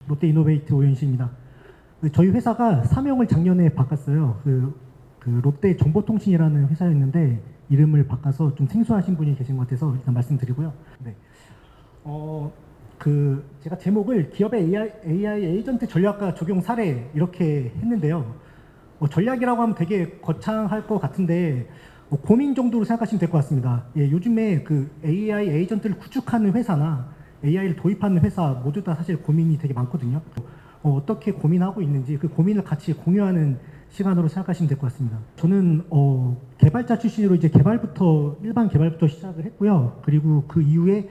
롯데이노베이트 오현식입니다. 저희 회사가 사명을 작년에 바꿨어요. 그 롯데 정보통신이라는 회사였는데 이름을 바꿔서 좀 생소하신 분이 계신 것 같아서 일단 말씀드리고요. 네. 제가 제목을 기업의 AI 에이전트 전략과 적용 사례 이렇게 했는데요. 전략이라고 하면 되게 거창할 것 같은데 고민 정도로 생각하시면 될 것 같습니다. 예, 요즘에 그 AI 에이전트를 구축하는 회사나 AI를 도입하는 회사 모두 다 사실 고민이 되게 많거든요. 어떻게 고민하고 있는지 그 고민을 같이 공유하는 시간으로 생각하시면 될 것 같습니다. 저는 개발자 출신으로 이제 일반 개발부터 시작을 했고요. 그리고 그 이후에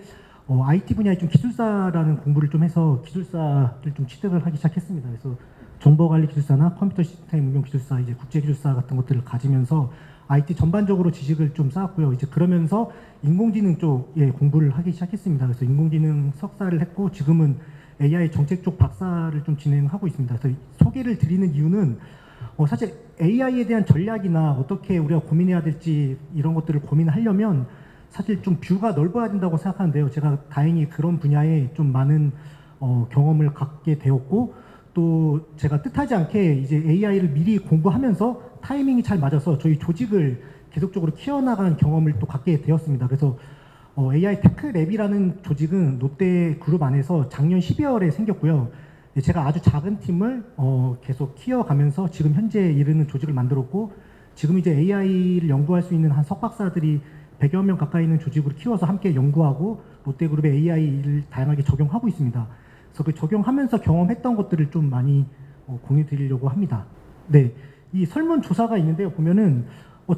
IT 분야에 좀 기술사라는 공부를 좀 해서 기술사를 좀 취득을 하기 시작했습니다. 그래서 정보관리 기술사나 컴퓨터 시스템 응용 기술사, 이제 국제 기술사 같은 것들을 가지면서 IT 전반적으로 지식을 좀 쌓았고요. 이제 그러면서 인공지능 쪽에 공부를 하기 시작했습니다. 그래서 인공지능 석사를 했고 지금은 AI 정책 쪽 박사를 좀 진행하고 있습니다. 그래서 소개를 드리는 이유는 사실 AI에 대한 전략이나 어떻게 우리가 고민해야 될지 이런 것들을 고민하려면 사실 좀 뷰가 넓어야 된다고 생각하는데요. 제가 다행히 그런 분야에 좀 많은 경험을 갖게 되었고 또 제가 뜻하지 않게 이제 AI를 미리 공부하면서 타이밍이 잘 맞아서 저희 조직을 계속적으로 키워나간 경험을 또 갖게 되었습니다. 그래서 AI 테크랩이라는 조직은 롯데 그룹 안에서 작년 12월에 생겼고요. 제가 아주 작은 팀을 계속 키워가면서 지금 현재 이르는 조직을 만들었고 지금 이제 AI를 연구할 수 있는 한 석박사들이 100여 명 가까이 있는 조직으로 키워서 함께 연구하고 롯데그룹의 AI를 다양하게 적용하고 있습니다. 그래서 그 적용하면서 경험했던 것들을 좀 많이 공유 드리려고 합니다. 네, 이 설문조사가 있는데요. 보면은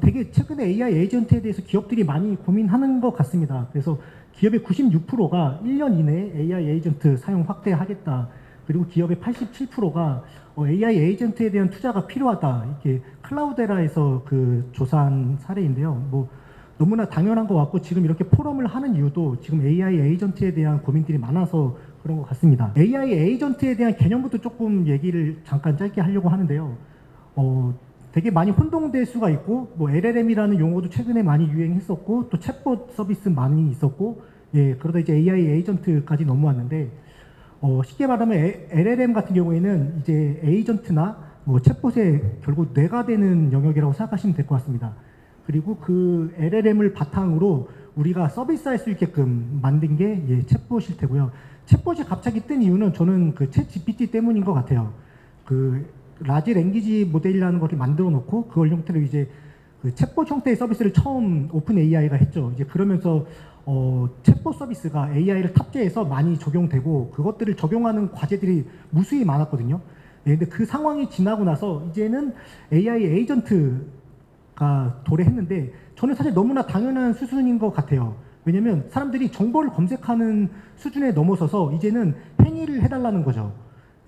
되게 최근에 AI 에이전트에 대해서 기업들이 많이 고민하는 것 같습니다. 그래서 기업의 96%가 1년 이내에 AI 에이전트 사용 확대하겠다. 그리고 기업의 87%가 AI 에이전트에 대한 투자가 필요하다. 이렇게 클라우데라에서 그 조사한 사례인데요. 뭐 너무나 당연한 것 같고 지금 이렇게 포럼을 하는 이유도 지금 AI 에이전트에 대한 고민들이 많아서 그런 것 같습니다. AI 에이전트에 대한 개념부터 조금 얘기를 잠깐 짧게 하려고 하는데요. 되게 많이 혼동될 수가 있고 뭐 LLM이라는 용어도 최근에 많이 유행했었고 또 챗봇 서비스 많이 있었고 예, 그러다 이제 AI 에이전트까지 넘어왔는데 쉽게 말하면 LLM 같은 경우에는 이제 에이전트나 뭐 챗봇의 결국 뇌가 되는 영역이라고 생각하시면 될 것 같습니다. 그리고 그 LLM을 바탕으로 우리가 서비스할 수 있게끔 만든 게 예, 챗봇일 테고요. 챗봇이 갑자기 뜬 이유는 저는 그 챗 GPT 때문인 것 같아요. 그 라지 랭귀지 모델이라는 것을 만들어 놓고 그걸 형태로 이제 그 챗봇 형태의 서비스를 처음 오픈 AI가 했죠. 이제 그러면서 챗봇 서비스가 AI를 탑재해서 많이 적용되고 그것들을 적용하는 과제들이 무수히 많았거든요. 예, 근데 그 상황이 지나고 나서 이제는 AI 에이전트가 도래했는데 저는 사실 너무나 당연한 수준인 것 같아요. 왜냐면 사람들이 정보를 검색하는 수준에 넘어서서 이제는 행위를 해달라는 거죠.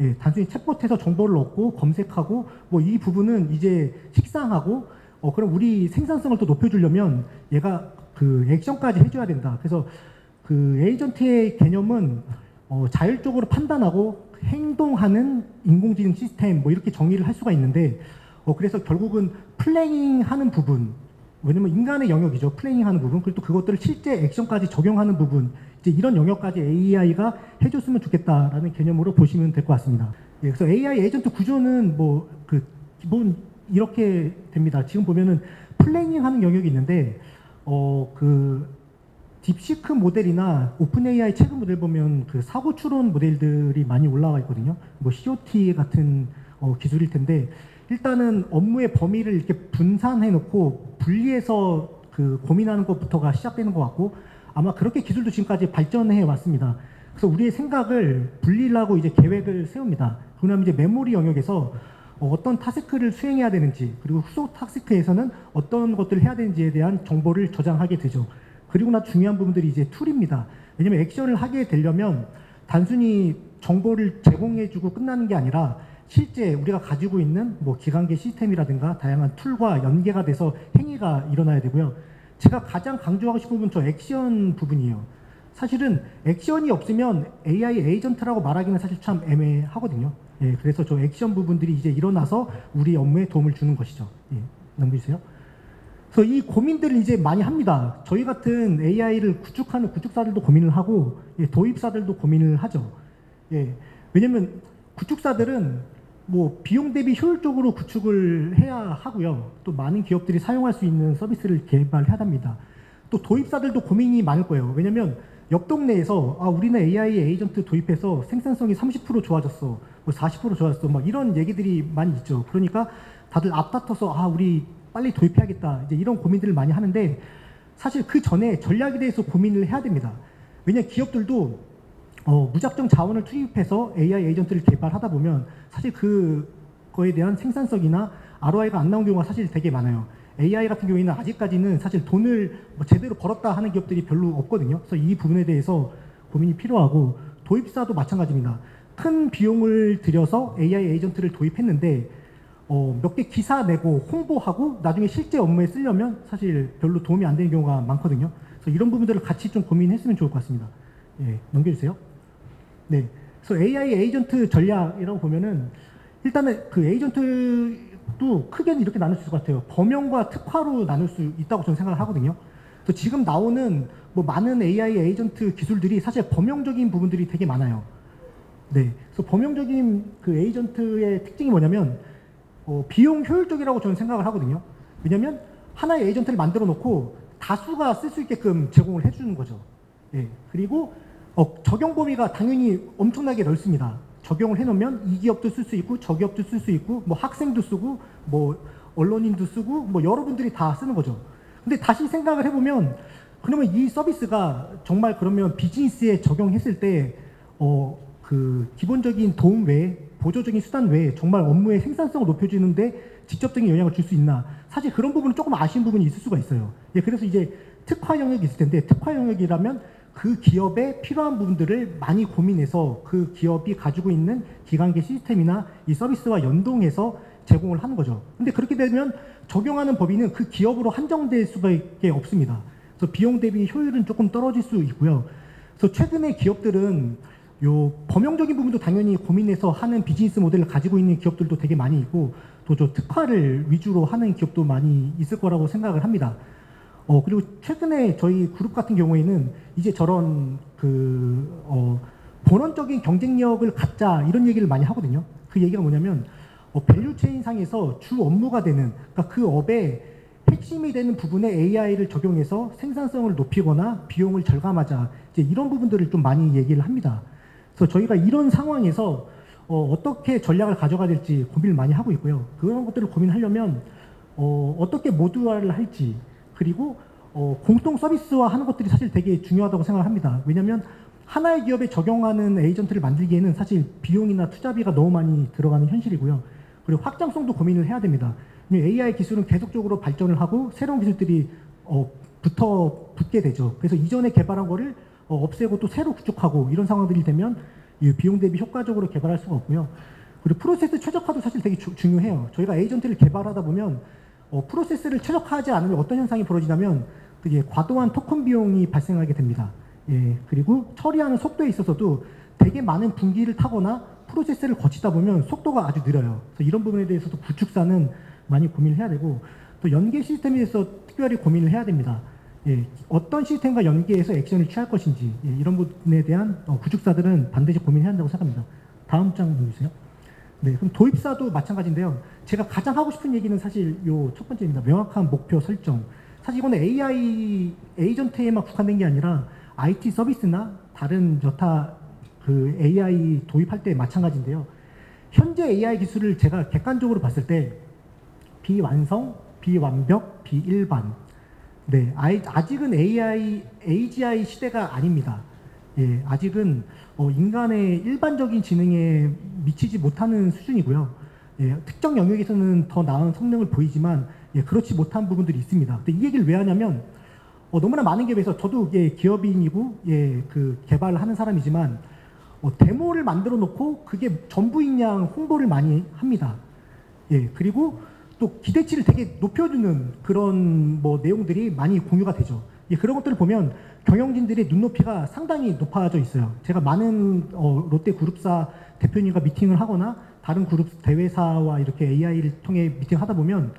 예, 단순히 챗봇에서 정보를 얻고 검색하고 뭐 이 부분은 이제 식상하고 그럼 우리 생산성을 또 높여주려면 얘가 그 액션까지 해줘야 된다. 그래서 그 에이전트의 개념은 자율적으로 판단하고 행동하는 인공지능 시스템 뭐 이렇게 정의를 할 수가 있는데 그래서 결국은 플래닝하는 부분 왜냐면 인간의 영역이죠. 플래닝하는 부분 그리고 또 그것들을 실제 액션까지 적용하는 부분 이제 이런 영역까지 AI가 해줬으면 좋겠다라는 개념으로 보시면 될 것 같습니다. 예, 그래서 AI 에이전트 구조는 뭐 그 기본 이렇게 됩니다. 지금 보면은 플래닝하는 영역이 있는데 그 딥시크 모델이나 오픈 AI 최근 모델 보면 그 사고 추론 모델들이 많이 올라와 있거든요. 뭐 COT 같은 기술일 텐데 일단은 업무의 범위를 이렇게 분산해 놓고 분리해서 그 고민하는 것부터가 시작되는 것 같고 아마 그렇게 기술도 지금까지 발전해 왔습니다. 그래서 우리의 생각을 분리하고 이제 계획을 세웁니다. 그다음에 이제 메모리 영역에서 어떤 타스크를 수행해야 되는지 그리고 후속 타스크에서는 어떤 것들을 해야 되는지에 대한 정보를 저장하게 되죠. 그리고 나 중요한 부분들이 이제 툴입니다. 왜냐면 액션을 하게 되려면 단순히 정보를 제공해주고 끝나는 게 아니라 실제 우리가 가지고 있는 뭐 기관계 시스템이라든가 다양한 툴과 연계가 돼서 행위가 일어나야 되고요. 제가 가장 강조하고 싶은 부분 저 액션 부분이에요. 사실은 액션이 없으면 AI 에이전트라고 말하기는 사실 참 애매하거든요. 예, 그래서 저 액션 부분들이 이제 일어나서 우리 업무에 도움을 주는 것이죠. 예, 넘겨주세요. 그래서 이 고민들을 이제 많이 합니다. 저희 같은 AI를 구축하는 구축사들도 고민을 하고 예, 도입사들도 고민을 하죠. 예, 왜냐면 구축사들은 뭐 비용 대비 효율적으로 구축을 해야 하고요. 또 많은 기업들이 사용할 수 있는 서비스를 개발해야 합니다. 또 도입사들도 고민이 많을 거예요. 왜냐면 옆 동네에서 우리는 AI 에이전트 도입해서 생산성이 30% 좋아졌어, 뭐 40% 좋아졌어, 막 이런 얘기들이 많이 있죠. 그러니까 다들 앞다퉈서 우리 빨리 도입해야겠다, 이제 이런 고민들을 많이 하는데, 사실 그 전에 전략에 대해서 고민을 해야 됩니다. 왜냐면 기업들도 무작정 자원을 투입해서 AI 에이전트를 개발하다 보면 사실 그거에 대한 생산성이나 ROI가 안 나온 경우가 사실 되게 많아요. AI 같은 경우에는 아직까지는 사실 돈을 뭐 제대로 벌었다 하는 기업들이 별로 없거든요. 그래서 이 부분에 대해서 고민이 필요하고, 도입사도 마찬가지입니다. 큰 비용을 들여서 AI 에이전트를 도입했는데 몇 개 기사 내고 홍보하고 나중에 실제 업무에 쓰려면 사실 별로 도움이 안 되는 경우가 많거든요. 그래서 이런 부분들을 같이 좀 고민했으면 좋을 것 같습니다. 예, 넘겨주세요. 네, 그래서 AI 에이전트 전략이라고 보면은 일단은 그 에이전트도 크게는 이렇게 나눌 수 있을 것 같아요. 범용과 특화로 나눌 수 있다고 저는 생각을 하거든요. 그래서 지금 나오는 뭐 많은 AI 에이전트 기술들이 사실 범용적인 부분들이 되게 많아요. 네, 그래서 범용적인 그 에이전트의 특징이 뭐냐면 비용 효율적이라고 저는 생각을 하거든요. 왜냐면 하나의 에이전트를 만들어 놓고 다수가 쓸 수 있게끔 제공을 해주는 거죠. 예, 그리고 적용 범위가 당연히 엄청나게 넓습니다. 적용을 해놓으면 이 기업도 쓸 수 있고 저 기업도 쓸 수 있고 뭐 학생도 쓰고 뭐 언론인도 쓰고 뭐 여러분들이 다 쓰는 거죠. 근데 다시 생각을 해보면, 그러면 이 서비스가 정말 그러면 비즈니스에 적용했을 때 그 기본적인 도움 외에, 보조적인 수단 외에 정말 업무의 생산성을 높여주는데 직접적인 영향을 줄 수 있나? 사실 그런 부분은 조금 아쉬운 부분이 있을 수가 있어요. 예, 그래서 이제 특화 영역이 있을 텐데, 특화 영역이라면 그 기업에 필요한 부분들을 많이 고민해서 그 기업이 가지고 있는 기관계 시스템이나 이 서비스와 연동해서 제공을 하는 거죠. 근데 그렇게 되면 적용하는 법인은 그 기업으로 한정될 수밖에 없습니다. 그래서 비용 대비 효율은 조금 떨어질 수 있고요. 그래서 최근에 기업들은 요 범용적인 부분도 당연히 고민해서 하는 비즈니스 모델을 가지고 있는 기업들도 되게 많이 있고, 또 저 특화를 위주로 하는 기업도 많이 있을 거라고 생각을 합니다. 그리고 최근에 저희 그룹 같은 경우에는 이제 저런 본원적인 경쟁력을 갖자, 이런 얘기를 많이 하거든요. 그 얘기가 뭐냐면 밸류체인 상에서 주 업무가 되는, 그러니까 그 업의 핵심이 되는 부분에 AI를 적용해서 생산성을 높이거나 비용을 절감하자, 이제 이런 부분들을 좀 많이 얘기를 합니다. 그래서 저희가 이런 상황에서 어떻게 전략을 가져가야 될지 고민을 많이 하고 있고요. 그런 것들을 고민하려면 어떻게 모두화를 할지, 그리고 공통 서비스화 하는 것들이 사실 되게 중요하다고 생각을 합니다. 왜냐하면 하나의 기업에 적용하는 에이전트를 만들기에는 사실 비용이나 투자비가 너무 많이 들어가는 현실이고요. 그리고 확장성도 고민을 해야 됩니다. AI 기술은 계속적으로 발전을 하고 새로운 기술들이 붙게 되죠. 그래서 이전에 개발한 거를 없애고 또 새로 구축하고, 이런 상황들이 되면 비용 대비 효과적으로 개발할 수가 없고요. 그리고 프로세스 최적화도 사실 되게 중요해요. 저희가 에이전트를 개발하다 보면 프로세스를 최적화하지 않으면 어떤 현상이 벌어지냐면 되게 과도한 토큰 비용이 발생하게 됩니다. 예, 그리고 처리하는 속도에 있어서도 되게 많은 분기를 타거나 프로세스를 거치다 보면 속도가 아주 느려요. 그래서 이런 부분에 대해서도 구축사는 많이 고민을 해야 되고, 또 연계 시스템에 대해서 특별히 고민을 해야 됩니다. 예, 어떤 시스템과 연계해서 액션을 취할 것인지, 예, 이런 부분에 대한 구축사들은 반드시 고민해야 한다고 생각합니다. 다음 장 보여주세요. 네, 그럼 도입사도 마찬가지인데요. 제가 가장 하고 싶은 얘기는 사실 요 첫 번째입니다. 명확한 목표 설정. 사실 이거는 AI 에이전트에만 국한된 게 아니라 IT 서비스나 다른 여타 그 AI 도입할 때 마찬가지인데요. 현재 AI 기술을 제가 객관적으로 봤을 때 비완성, 비완벽, 비일반. 네, 아직은 AGI 시대가 아닙니다. 예, 아직은 인간의 일반적인 지능에 미치지 못하는 수준이고요. 예, 특정 영역에서는 더 나은 성능을 보이지만 그렇지 못한 부분들이 있습니다. 근데 이 얘기를 왜 하냐면 너무나 많은 기업에서, 저도 기업인이고 그 개발을 하는 사람이지만 데모를 만들어 놓고 그게 전부인 양 홍보를 많이 합니다. 예, 그리고 또 기대치를 되게 높여주는 그런 내용들이 많이 공유가 되죠. 그런 것들을 보면 경영진들의 눈높이가 상당히 높아져 있어요. 제가 많은 롯데 그룹사 대표님과 미팅을 하거나 다른 그룹 대회사와 이렇게 AI를 통해 미팅하다 보면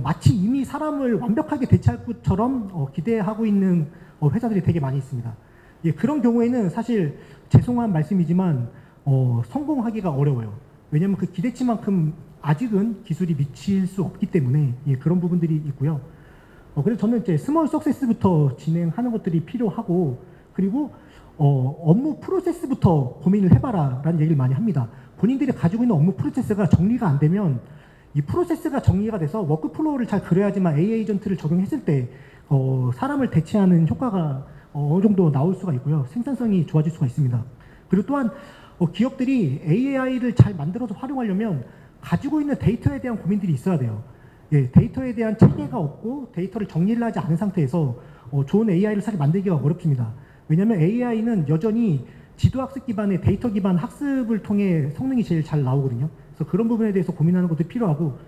마치 이미 사람을 완벽하게 대체할 것처럼 기대하고 있는 회사들이 되게 많이 있습니다. 그런 경우에는 사실 죄송한 말씀이지만 성공하기가 어려워요. 왜냐하면 그 기대치만큼 아직은 기술이 미칠 수 없기 때문에 예, 그런 부분들이 있고요. 그래서 저는 이제 스몰 석세스부터 진행하는 것들이 필요하고, 그리고 업무 프로세스부터 고민을 해봐라 라는 얘기를 많이 합니다. 본인들이 가지고 있는 업무 프로세스가 정리가 안 되면 이 프로세스가 정리가 돼서 워크플로우를 잘 그려야지만 AI 에이전트를 적용했을 때 사람을 대체하는 효과가 어느 정도 나올 수가 있고요. 생산성이 좋아질 수가 있습니다. 그리고 또한 기업들이 AI를 잘 만들어서 활용하려면 가지고 있는 데이터에 대한 고민들이 있어야 돼요. 예, 데이터에 대한 체계가 없고 데이터를 정리를 하지 않은 상태에서 좋은 AI를 사실 만들기가 어렵습니다. 왜냐하면 AI는 여전히 지도학습 기반의 데이터 기반 학습을 통해 성능이 제일 잘 나오거든요. 그래서 그런 부분에 대해서 고민하는 것도 필요하고,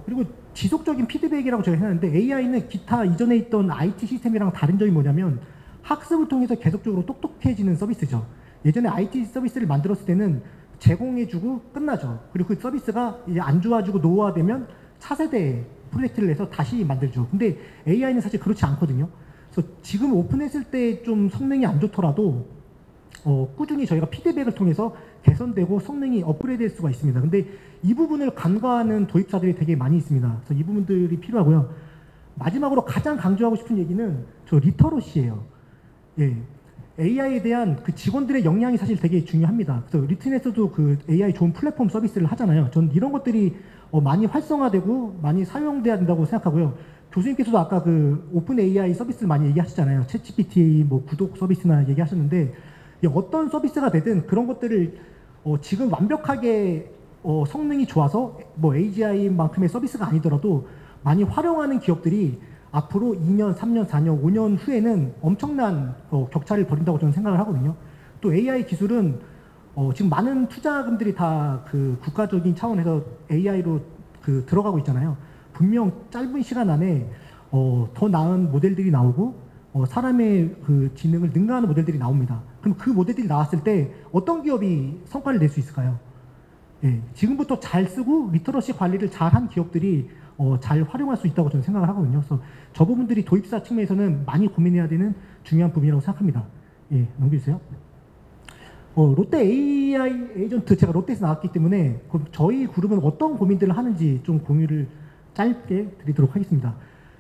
그리고 지속적인 피드백이라고 제가 했는데, AI는 기타 이전에 있던 IT 시스템이랑 다른 점이 뭐냐면 학습을 통해서 계속적으로 똑똑해지는 서비스죠. 예전에 IT 서비스를 만들었을 때는 제공해주고 끝나죠. 그리고 그 서비스가 이제 안 좋아지고 노후화되면 차세대 프로젝트를 내서 다시 만들죠. 근데 AI는 사실 그렇지 않거든요. 그래서 지금 오픈했을 때 좀 성능이 안 좋더라도 꾸준히 저희가 피드백을 통해서 개선되고 성능이 업그레이드될 수가 있습니다. 근데 이 부분을 간과하는 도입사들이 되게 많이 있습니다. 그래서 이 부분들이 필요하고요. 마지막으로 가장 강조하고 싶은 얘기는 저 리터러시예요. 예. AI에 대한 그 직원들의 역량이 사실 되게 중요합니다. 그래서 리튼에서도 그 AI 좋은 플랫폼 서비스를 하잖아요. 전 이런 것들이 많이 활성화되고 많이 사용돼야 된다고 생각하고요. 교수님께서도 아까 그 오픈 AI 서비스를 많이 얘기하시잖아요. 챗GPT 뭐 구독 서비스나 얘기하셨는데, 어떤 서비스가 되든 그런 것들을 지금 완벽하게 성능이 좋아서 뭐 AGI만큼의 서비스가 아니더라도 많이 활용하는 기업들이 앞으로 2년, 3년, 4년, 5년 후에는 엄청난 격차를 벌인다고 저는 생각을 하거든요. 또 AI 기술은 지금 많은 투자금들이 다 그 국가적인 차원에서 AI로 그 들어가고 있잖아요. 분명 짧은 시간 안에 더 나은 모델들이 나오고 사람의 그 지능을 능가하는 모델들이 나옵니다. 그럼 그 모델들이 나왔을 때 어떤 기업이 성과를 낼 수 있을까요? 예, 지금부터 잘 쓰고 리터러시 관리를 잘한 기업들이 잘 활용할 수 있다고 저는 생각을 하거든요. 그래서 저 부분들이 도입사 측면에서는 많이 고민해야 되는 중요한 부분이라고 생각합니다. 예, 넘겨주세요. 롯데 AI 에이전트, 제가 롯데에서 나왔기 때문에 저희 그룹은 어떤 고민들을 하는지 좀 공유를 짧게 드리도록 하겠습니다.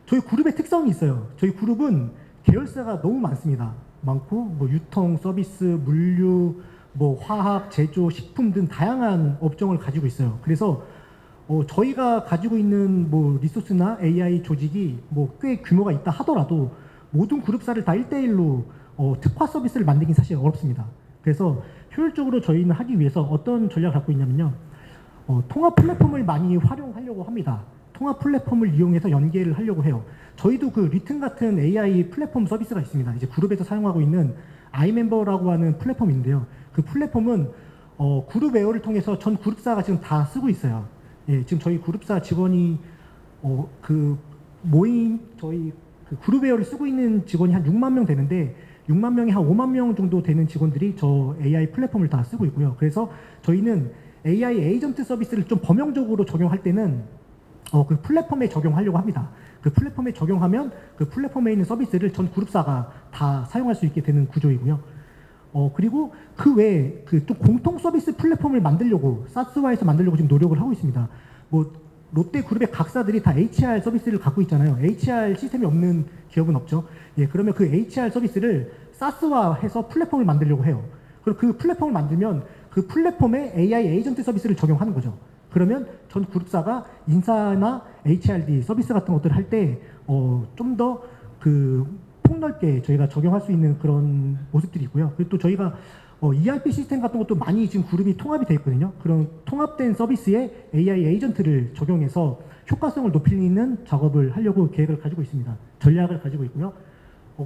저희 그룹의 특성이 있어요. 저희 그룹은 계열사가 너무 많습니다. 많고 뭐 유통, 서비스, 물류, 뭐 화학, 제조, 식품 등 다양한 업종을 가지고 있어요. 그래서 저희가 가지고 있는 뭐 리소스나 AI 조직이 뭐 꽤 규모가 있다 하더라도 모든 그룹사를 다 1대1로 특화 서비스를 만들긴 사실 어렵습니다. 그래서 효율적으로 저희는 하기 위해서 어떤 전략을 갖고 있냐면요. 통합 플랫폼을 많이 활용하려고 합니다. 통합 플랫폼을 이용해서 연계를 하려고 해요. 저희도 그 리튼 같은 AI 플랫폼 서비스가 있습니다. 이제 그룹에서 사용하고 있는 아이멤버라고 하는 플랫폼인데요. 그 플랫폼은 그룹웨어를 통해서 전 그룹사가 지금 다 쓰고 있어요. 예, 지금 저희 그룹사 직원이 그 모임 저희 그 그룹웨어를 쓰고 있는 직원이 한 6만 명 되는데 6만 명에 한 5만 명 정도 되는 직원들이 저 AI 플랫폼을 다 쓰고 있고요. 그래서 저희는 AI 에이전트 서비스를 좀 범용적으로 적용할 때는 그 플랫폼에 적용하려고 합니다. 그 플랫폼에 적용하면 그 플랫폼에 있는 서비스를 전 그룹사가 다 사용할 수 있게 되는 구조이고요. 그리고 그 외에 그 또 공통 서비스 플랫폼을 만들려고 사스화에서 만들려고 지금 노력을 하고 있습니다. 뭐 롯데 그룹의 각사들이 다 HR 서비스를 갖고 있잖아요. HR 시스템이 없는 기업은 없죠. 예, 그러면 그 HR 서비스를 사스화해서 플랫폼을 만들려고 해요. 그리고 그 플랫폼을 만들면 그 플랫폼에 AI 에이전트 서비스를 적용하는 거죠. 그러면 전 그룹사가 인사나 HRD 서비스 같은 것들을 할 때 좀 더 그 폭넓게 저희가 적용할 수 있는 그런 모습들이 있고요. 그리고 또 저희가 ERP 시스템 같은 것도 많이 지금 그룹이 통합이 되어 있거든요. 그런 통합된 서비스에 AI 에이전트를 적용해서 효과성을 높이는 작업을 하려고 계획을 가지고 있습니다. 전략을 가지고 있고요.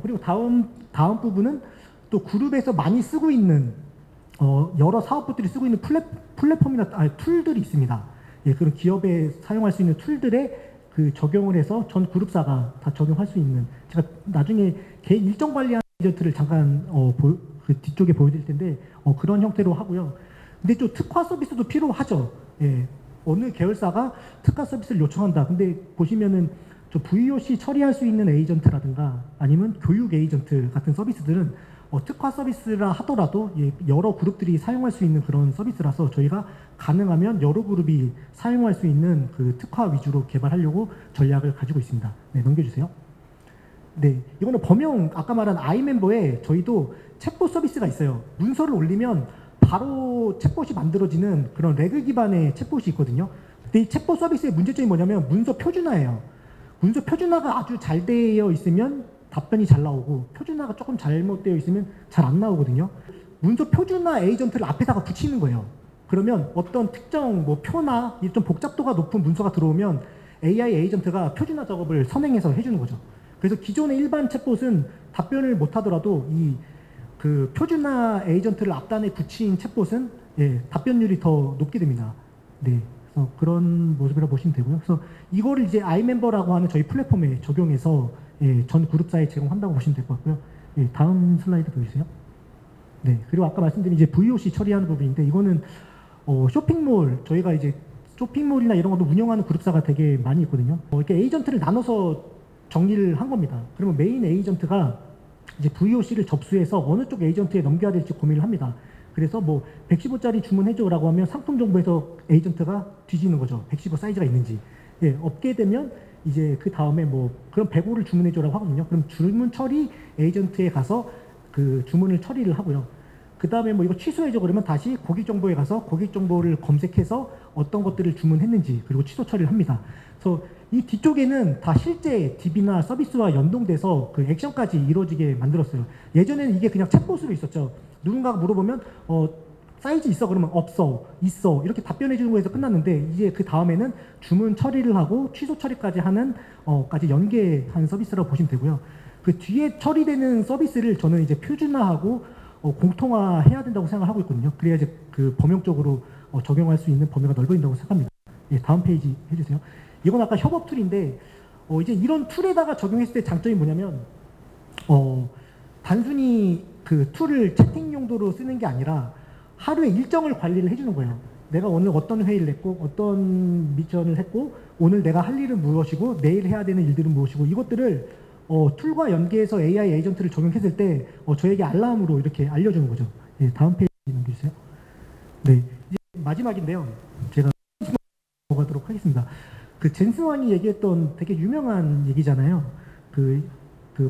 그리고 다음 부분은 또 그룹에서 많이 쓰고 있는 여러 사업부들이 쓰고 있는 플랫폼이나 툴들이 있습니다. 예, 그런 기업에 사용할 수 있는 툴들에 그 적용을 해서 전 그룹사가 다 적용할 수 있는, 제가 나중에 일정 관리하는 에이전트를 잠깐 그 뒤쪽에 보여드릴 텐데 그런 형태로 하고요. 근데 또 특화 서비스도 필요하죠. 예, 어느 계열사가 특화 서비스를 요청한다. 근데 보시면은 저 VOC 처리할 수 있는 에이전트라든가 아니면 교육 에이전트 같은 서비스들은 특화 서비스라 하더라도 여러 그룹들이 사용할 수 있는 그런 서비스라서 저희가 가능하면 여러 그룹이 사용할 수 있는 그 특화 위주로 개발하려고 전략을 가지고 있습니다. 네, 넘겨주세요. 네, 이거는 범용 아까 말한 아이멤버에 저희도 챗봇 서비스가 있어요. 문서를 올리면 바로 챗봇이 만들어지는 그런 레그 기반의 챗봇이 있거든요. 근데 이 챗봇 서비스의 문제점이 뭐냐면 문서 표준화예요. 문서 표준화가 아주 잘 되어 있으면 답변이 잘 나오고 표준화가 조금 잘못되어 있으면 잘 안 나오거든요. 문서 표준화 에이전트를 앞에다가 붙이는 거예요. 그러면 어떤 특정 뭐 표나 좀 복잡도가 높은 문서가 들어오면 AI 에이전트가 표준화 작업을 선행해서 해주는 거죠. 그래서 기존의 일반 챗봇은 답변을 못 하더라도 이 그 표준화 에이전트를 앞단에 붙인 챗봇은 답변율이 더 높게 됩니다. 네. 그래서 그런 모습이라고 보시면 되고요. 그래서 이거를 이제 아이멤버라고 하는 저희 플랫폼에 적용해서 전 그룹사에 제공한다고 보시면 될 것 같고요. 다음 슬라이드 보여주세요. 네. 그리고 아까 말씀드린 이제 VOC 처리하는 부분인데 이거는 쇼핑몰 저희가 이제 쇼핑몰이나 이런 것도 운영하는 그룹사가 되게 많이 있거든요. 이렇게 에이전트를 나눠서 정리를 한 겁니다. 그러면 메인 에이전트가 이제 VOC를 접수해서 어느 쪽 에이전트에 넘겨야 될지 고민을 합니다. 그래서 뭐 115짜리 주문해줘라고 하면 상품 정보에서 에이전트가 뒤지는 거죠. 115 사이즈가 있는지. 없게 되면 이제 그 다음에 뭐 그럼 105를 주문해줘라고 하거든요. 그럼 주문 처리 에이전트에 가서 그 주문을 처리를 하고요. 그 다음에 뭐 이거 취소해줘 그러면 다시 고객 정보에 가서 고객 정보를 검색해서 어떤 것들을 주문했는지 그리고 취소 처리를 합니다. 그래서 이 뒤쪽에는 다 실제 DB나 서비스와 연동돼서 그 액션까지 이루어지게 만들었어요. 예전에는 이게 그냥 챗봇으로 있었죠. 누군가가 물어보면 사이즈 있어 그러면 없어 있어 이렇게 답변해 주는 거에서 끝났는데 이제 그 다음에는 주문 처리를 하고 취소 처리까지 하는 까지 연계한 서비스라고 보시면 되고요. 그 뒤에 처리되는 서비스를 저는 이제 표준화하고 공통화해야 된다고 생각하고 있거든요. 그래야 이제 그 범용적으로 적용할 수 있는 범위가 넓어진다고 생각합니다. 다음 페이지 해주세요. 이건 아까 협업 툴인데 이제 이런 툴에다가 적용했을 때 장점이 뭐냐면 단순히 그 툴을 채팅 용도로 쓰는 게 아니라 하루에 일정을 관리를 해주는 거예요. 내가 오늘 어떤 회의를 했고 어떤 미션을 했고 오늘 내가 할 일은 무엇이고 내일 해야 되는 일들은 무엇이고 이것들을 툴과 연계해서 AI 에이전트를 적용했을 때 저에게 알람으로 이렇게 알려주는 거죠. 다음 페이지 넘겨주세요. 네, 이제 마지막인데요. 제가 넘어가도록 하겠습니다. 그 젠슨왕이 얘기했던 되게 유명한 얘기잖아요. 그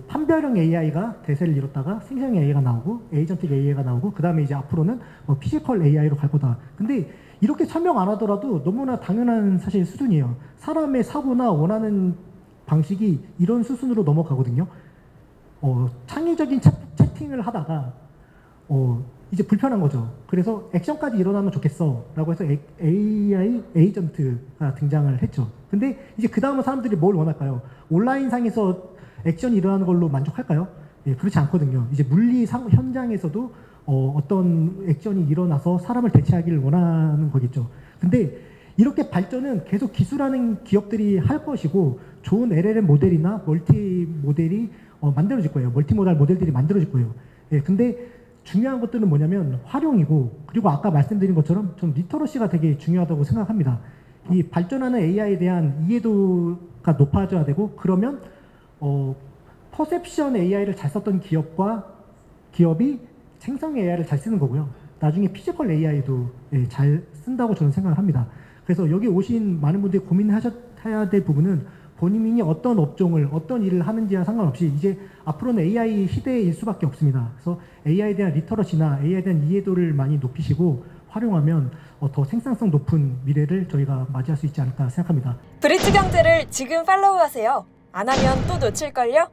판별형 AI가 대세를 이뤘다가 생성형 AI가 나오고 에이전틱 AI가 나오고 그 다음에 이제 앞으로는 피지컬 AI로 갈 거다. 근데 이렇게 설명 안 하더라도 너무나 당연한 사실 수준이에요. 사람의 사고나 원하는 방식이 이런 수순으로 넘어가거든요. 창의적인 채팅을 하다가 이제 불편한 거죠. 그래서 액션까지 일어나면 좋겠어 라고 해서 AI 에이전트가 등장을 했죠. 근데 이제 그 다음은 사람들이 뭘 원할까요? 온라인상에서 액션이 일어나는 걸로 만족할까요? 그렇지 않거든요. 이제 물리 현장에서도 어떤 액션이 일어나서 사람을 대체하기를 원하는 거겠죠. 근데 이렇게 발전은 계속 기술하는 기업들이 할 것이고 좋은 LLM 모델이나 멀티 모델이 만들어질 거예요. 멀티모달 모델들이 만들어질 거예요. 근데 중요한 것들은 뭐냐면 활용이고 그리고 아까 말씀드린 것처럼 좀 리터러시가 되게 중요하다고 생각합니다. 이 발전하는 AI에 대한 이해도가 높아져야 되고 그러면 퍼셉션 AI를 잘 썼던 기업이 생성 AI를 잘 쓰는 거고요. 나중에 피지컬 AI도 잘 쓴다고 저는 생각을 합니다. 그래서 여기 오신 많은 분들이 고민하셔야 될 부분은 본인이 어떤 업종을 어떤 일을 하는지와 상관없이 이제 앞으로는 AI 시대일 수밖에 없습니다. 그래서 AI에 대한 리터러시나 AI에 대한 이해도를 많이 높이시고 활용하면 더 생산성 높은 미래를 저희가 맞이할 수 있지 않을까 생각합니다. 브릿지 경제를 지금 팔로우하세요. 안 하면 또 놓칠걸요?